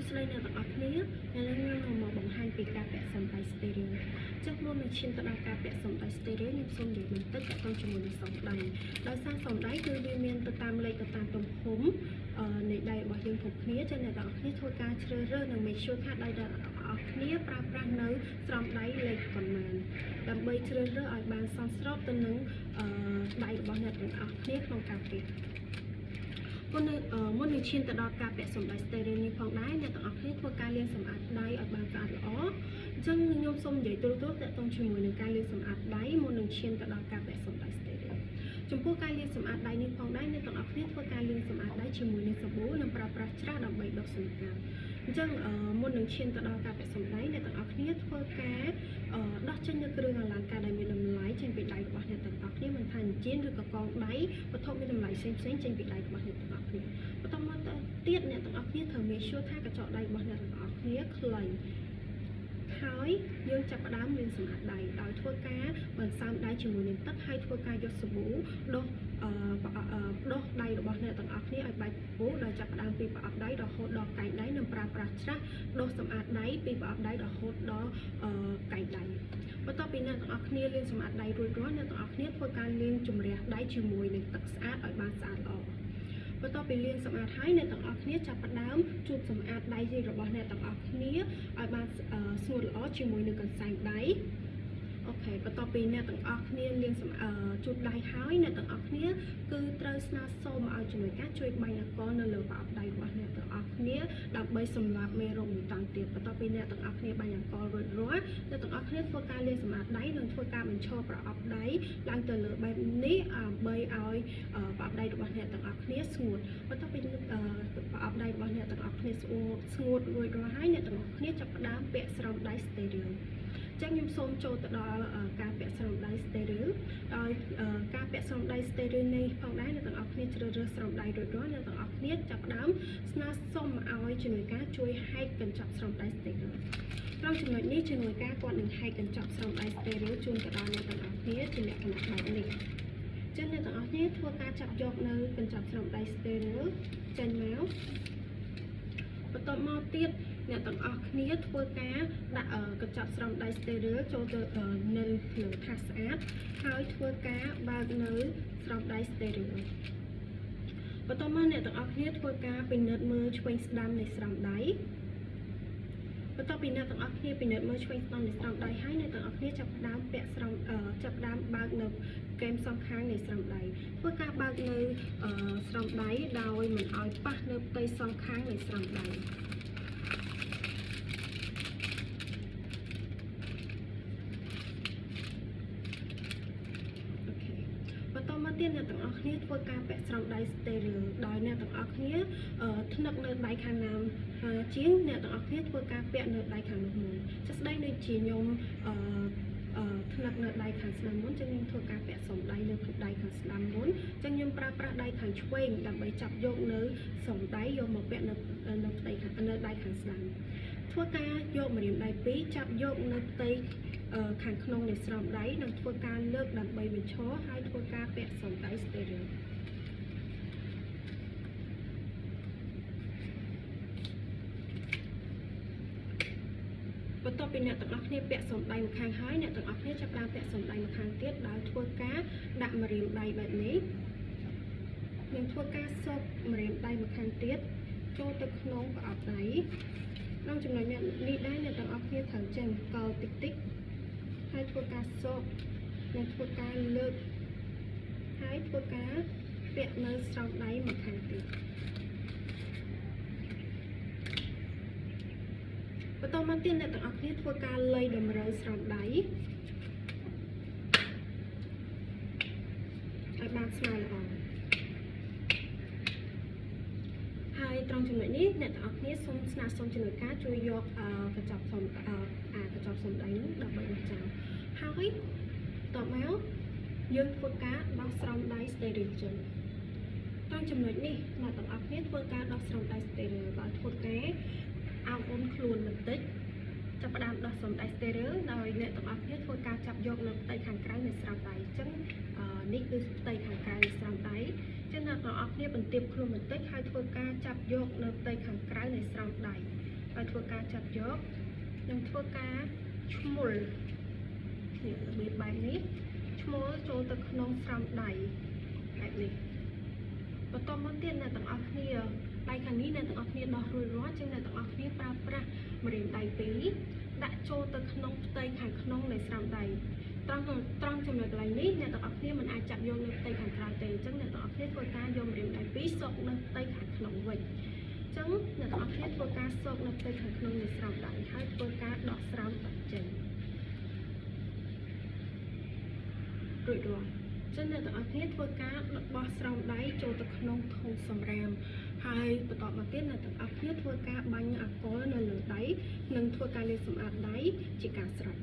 ស្ដីនៅទាំងអស់គ្នាឥឡូវខ្ញុំមកបង្ហាញពីការពាក់សំដៃ stereo ចុះមុននឹងឈានទៅដល់ការពាក់សំដៃ stereo ខ្ញុំសូមនិយាយបន្តិចទាក់ទងជាមួយនឹងសំដៃដោយសារសំដៃគឺវាមានទៅតាមលេខទៅតាមទំហំនៃដៃរបស់យើងគ្រប់គ្នាចឹងអ្នកទាំងអស់គ្នាធ្វើការជ្រើសរើសនិង make sure ថាដៃទាំងអស់គ្នាប្រើប្រាស់នៅស្រោមដៃលេខប៉ុន្មានដើម្បីជ្រើសរើសឲ្យបានសមស្របទៅនឹងដៃរបស់អ្នកទាំងអស់គ្នាក្នុងការពាក់មុននឹងឈានទៅដល់ការពាក់សំដៃ stereo នេះផងដែរអ្នកទាំងអស់គ្នាធ្វើការលាងសម្អាតដៃឲ្យបានស្អាតល្អអញ្ចឹងខ្ញុំសូមនិយាយទូទៅទាក់ទងជាមួយនឹងការលាងសម្អាតដៃមុននឹងឈានទៅដល់ការពាក់សំដៃ stereo ចំពោះការលាងសម្អាតដៃនេះផងដែរអ្នកទាំងអស់គ្នាធ្វើការលាងសម្អាតដៃជាមួយនឹងសាប៊ូនិងប្រើប្រាស់ច្រាសដើម្បីដុសសម្អាតអញ្ចឹងមុននឹងឈានទៅដល់ការពាក់សំដៃអ្នកទាំងអស់គ្នាធ្វើការដោះចេញនូវគ្រឿងអលង្ការដែលមានតម្លៃចេញពីដៃរបស់អ្នកទាំងអស់គ្នាមិនថាអញ្ជៀនឬក៏កងដៃវត្ថុមានតម្លៃផ្សេងៗចេញពីដៃរបស់អ្នកទាំងអស់គ្នាបន្តមកទៀតអ្នកទាំងអស់គ្នាត្រូវ make sure ថាកញ្ចក់ដៃរបស់អ្នកទាំងអស់គ្នាខ្លីហើយយើងចាប់ផ្ដើមលាងសម្អាតដៃដោយធ្វើការបន្សាំដៃជាមួយនឹងទឹកហើយធ្វើការយកសាប៊ូដុសដៃរបស់អ្នកទាំងអស់គ្នាឲ្យបែកពូដោយចាប់ផ្ដើមពីប្រអប់ដៃរហូតដល់កែងដៃនិងប្រើប្រាស់ច្រាសដុសសម្អាតដៃពីប្រអប់ដៃរហូតដល់កែងដៃបន្ទាប់ពីអ្នកទាំងអស់គ្នាលាងសម្អាតដៃរួចរាល់អ្នកទាំងអស់គ្នាធ្វើការលាងជម្រះដៃជាមួយនឹងទឹកស្អាតឲ្យបានស្អាតល្អបន្ទាប់ពីលាងសម្អាតហើយអ្នកទាំងអស់គ្នាចាប់ផ្ដើមជូតសម្អាតដៃរបស់អ្នកទាំងអស់គ្នាឲ្យបានស្ងួតល្អជាមួយនឹងកន្សែងដៃអូខេបន្ទាប់ពីអ្នកទាំងអស់គ្នាលាងជូតដៃហើយអ្នកទាំងអស់គ្នាគឺត្រូវស្នើសូមឲ្យជំនួយការជួយបាញ់អាល់កុលនៅលើប្រអប់ដៃរបស់អ្នកទាំងអស់គ្នាដើម្បីសម្លាប់មេរោគមួយតង់ទៀតបន្ទាប់ពីអ្នកទាំងអស់គ្នាបាញ់អាល់កុលរួចរាល់អ្នកទាំងអស់គ្នាធ្វើការលាងសម្អាតដៃនិងធ្វើការបញ្ឈរប្រអប់ដៃឡើងទៅលើបែបនេះដើម្បីឲ្យប្រអប់ដៃរបស់អ្នកទាំងអស់គ្នាស្ងួតបន្ទាប់ពីប្រអប់ដៃរបស់អ្នកទាំងអស់គ្នាស្ងួតរួចរាល់ហើយអ្នកទាំងអស់គ្នាចាប់ផ្ដើមពាក់ស្រោមដៃ stereoចឹងខ្ញុំសូមចូលទៅដល់ការពាក់ស្រោមដៃ stereo ដោយការពាក់ស្រោមដៃ stereo នេះផងដែរអ្នកទាំងអស់គ្នាជ្រើសរើសស្រោមដៃរួចរាល់អ្នកទាំងអស់គ្នាចាប់ផ្ដើមស្នើសុំឲ្យជំនួយការជួយហែកកញ្ចប់ស្រោមដៃ stereo ក្នុងចំណុចនេះជំនួយការគាត់នឹងហែកកញ្ចប់ស្រោមដៃ stereo ជូនទៅដល់អ្នកទាំងអស់គ្នាជាលក្ខណៈបែបនេះចឹងអ្នកទាំងអស់គ្នាធ្វើការចាប់យកនៅកញ្ចប់ស្រោមដៃ stereo ចេញមកបន្ទាប់មកទៀតអ្នកទាំងអស់គ្នាធ្វើការដាក់កញ្ចប់ស្រោមដៃ stereo ចូលទៅនៅលើថាសស្អាតហើយធ្វើការបើកនៅស្រោមដៃ stereo បន្ទាប់មកអ្នកទាំងអស់គ្នាធ្វើការពិនិត្យមើលឆ្វេងស្ដាំនៃស្រោមដៃបន្ទាប់ពីអ្នកទាំងអស់គ្នាពិនិត្យមើលឆ្វេងស្ដាំនៃស្រោមដៃហើយអ្នកទាំងអស់គ្នាចាប់ផ្ដើមពាក់ចាប់ផ្ដើមបើកនៅកែមសងខាងនៃស្រោមដៃធ្វើការបើកនៅស្រោមដៃដោយមិនឲ្យប៉ះនៅផ្ទៃសងខាងនៃស្រោមដៃបន្តមកទៀតអ្នកទាំងអស់គ្នាធ្វើការពាក់ស្រោមដៃ stereo ដោយអ្នកទាំងអស់គ្នាថ្នឹកនៅដៃខាងណាជាងអ្នកទាំងអស់គ្នាធ្វើការពាក់នៅដៃខាងនោះមុនចាស្ដីដូចជាខ្ញុំថ្នឹកនៅដៃខាងស្ដាំមុនចឹងខ្ញុំធ្វើការពាក់ស្រោមដៃនៅដៃខាងស្ដាំមុនចឹងខ្ញុំប្រើប្រាស់ដៃខាងឆ្វេងដើម្បីចាប់យកនៅស្រោមដៃយកមកពាក់នៅផ្ទៃខាងនៅដៃខាងស្ដាំធ្វើការយកម្រាមដៃពីរចាប់យកនៅផ្ទៃខាងក្នុងនៃស្រោមដៃនិងធ្វើការលើកដើម្បីបញ្ឈរហើយធ្វើការពាក់ស្រោមដៃ stereo បន្ទាប់ពីអ្នកទាំងអស់គ្នាពាក់ស្រោមដៃម្ខាងហើយអ្នកទាំងអស់គ្នាចាប់ផ្ដើមពាក់ស្រោមដៃម្ខាងទៀតដោយធ្វើការដាក់ម្រាមដៃបែបនេះនិងធ្វើការស៊បម្រាមដៃម្ខាងទៀតចូលទៅក្នុងប្រអប់ដៃក្នុងចំណុចនេះដែរអ្នកទាំងអស់គ្នាត្រូវចេះកលតិចតិចហើយធ្វើការស៊បនិងធ្វើការលើកហើយធ្វើការពាក់នៅស្រោមដៃម្ខាងទៀតបន្តមកទៀតអ្នកទាំងអស់គ្នាធ្វើការលៃតម្រូវស្រោមដៃឲ្យបានស្មើល្អហើយត្រង់ចំណុចនេះអ្នកទាំងអស់គ្នាសូមស្នើសុំជំនួយការជួយយកកញ្ចប់ស្រោមដៃនោះដើម្បីបោះចោលហើយតបមកយើងធ្វើការដោះស្រោមដៃ stereo ចេញត្រង់ចំណុចនេះអ្នកទាំងអស់គ្នាធ្វើការដោះស្រោមដៃ stereo ដោយធ្វើការអោបអូនខ្លួនបន្តិចចាប់ផ្ដើមដោះស្រោមដៃ stereo ដោយអ្នកទាំងអស់គ្នាធ្វើការចាប់យកនៅផ្ទៃខាងក្រៅនៃស្រោមដៃអញ្ចឹងនេះគឺផ្ទៃខាងក្រៅនៃស្រោមដៃចឹងអ្នកទាំងអស់គ្នាបន្ទាបខ្លួនបន្តិចហើយធ្វើការចាប់យកនៅផ្ទៃខាងក្រៅនៃស្រោមដៃ ហើយធ្វើការចាប់យកនិងធ្វើការឈ្មោលនេះរបៀបបែបនេះឈ្មោលចូលទៅក្នុងស្រោមដៃបែបនេះបន្តមកទៀតអ្នកទាំងអស់គ្នាដៃខាងនេះអ្នកទាំងអស់គ្នាដោះរួចរាល់ចឹងអ្នកទាំងអស់គ្នាប្រើប្រាស់ម្រាមដៃពីរដាក់ចូលទៅក្នុងផ្ទៃខាងក្នុងនៃស្រោមដៃត្រង់ចំណុចកន្លែងនេះអ្នកទាំងអស់គ្នាមិនអាចចាប់យកនៅផ្ទៃខាងក្រៅទេអញ្ចឹងអ្នកទាំងអស់គ្នាធ្វើការយកម្រាមដៃពីរស៊កនៅផ្ទៃខាងក្នុងវិញអញ្ចឹងអ្នកទាំងអស់គ្នាធ្វើការស៊កនៅផ្ទៃខាងក្នុងនៃស្រោមដៃហើយធ្វើការដោះស្រោមបាត់ចេញរួចរាល់ចឹងអ្នកទាំងអស់គ្នាធ្វើការបោះស្រោមដៃចូលទៅក្នុងធុងសម្រាមហើយបន្តមកទៀតអ្នកទាំងអស់គ្នាធ្វើការបាញ់អាល់កុលនៅលើដៃនិងធ្វើការលាបសម្អាតដៃជាការស្រេច